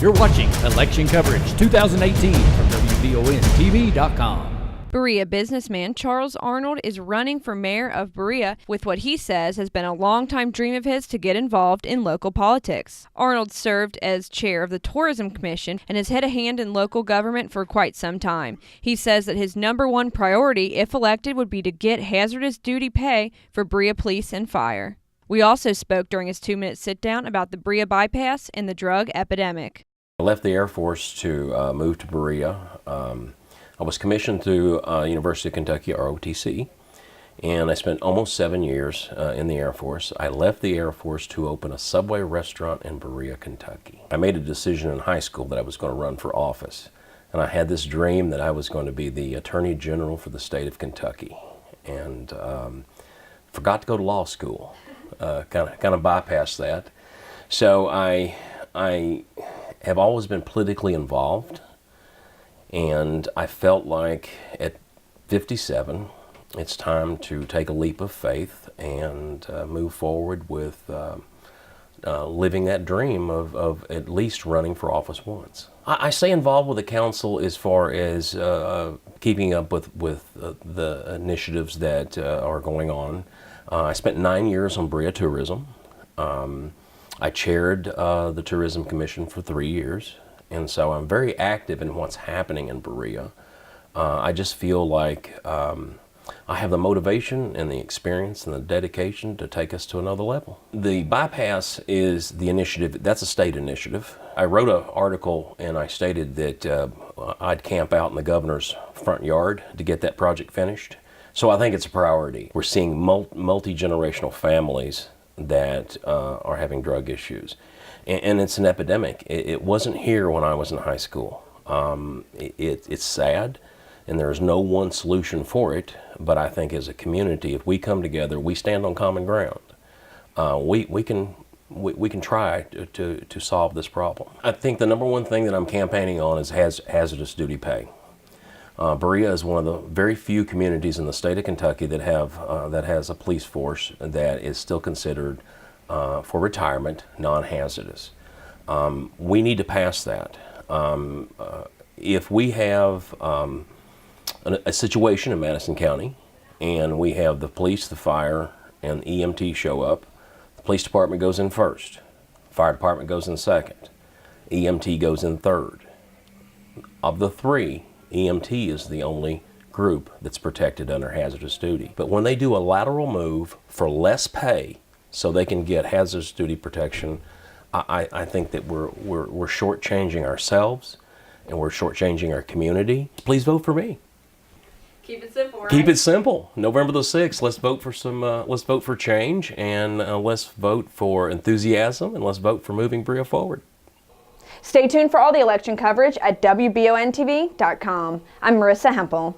You're watching Election Coverage 2018 from WBONTV.com. Berea businessman Charles Arnold is running for mayor of Berea with what he says has been a long-time dream of his to get involved in local politics. Arnold served as chair of the Tourism Commission and has had a hand in local government for quite some time. He says that his number one priority, if elected, would be to get hazardous duty pay for Berea police and fire. We also spoke during his 2-minute sit-down about the Berea bypass and the drug epidemic. I left the Air Force to move to Berea. I was commissioned through University of Kentucky, ROTC, and I spent almost 7 years in the Air Force. I left the Air Force to open a Subway restaurant in Berea, Kentucky. I made a decision in high school that I was going to run for office, and I had this dream that I was going to be the Attorney General for the state of Kentucky, and forgot to go to law school. Kind of bypassed that. So I have always been politically involved. And I felt like at 57, it's time to take a leap of faith and move forward with living that dream of at least running for office once. I stay involved with the council as far as keeping up with the initiatives that are going on. I spent 9 years on Berea Tourism. I chaired the Tourism Commission for 3 years. And so I'm very active in what's happening in Berea. I just feel like I have the motivation and the experience and the dedication to take us to another level. The bypass is the initiative, that's a state initiative. I wrote an article and I stated that I'd camp out in the governor's front yard to get that project finished. So I think it's a priority. We're seeing multi-generational families that are having drug issues. And it's an epidemic. It wasn't here when I was in high school. It's sad, and there's no one solution for it, but I think as a community, if we come together, we stand on common ground, we can try to solve this problem. I think the number one thing that I'm campaigning on is hazardous duty pay. Berea is one of the very few communities in the state of Kentucky that has a police force that is still considered for retirement, non-hazardous. We need to pass that. If we have a situation in Madison County and we have the police, the fire, and EMT show up, the police department goes in first, fire department goes in second, EMT goes in third. Of the three, EMT is the only group that's protected under hazardous duty. But when they do a lateral move for less pay, so they can get hazardous duty protection, I think that we're shortchanging ourselves and we're shortchanging our community. Please vote for me. Keep it simple, right? Keep it simple. November the 6th, let's vote for let's vote for change, and let's vote for enthusiasm, and let's vote for moving Berea forward. Stay tuned for all the election coverage at WBONTV.com. I'm Marissa Hempel.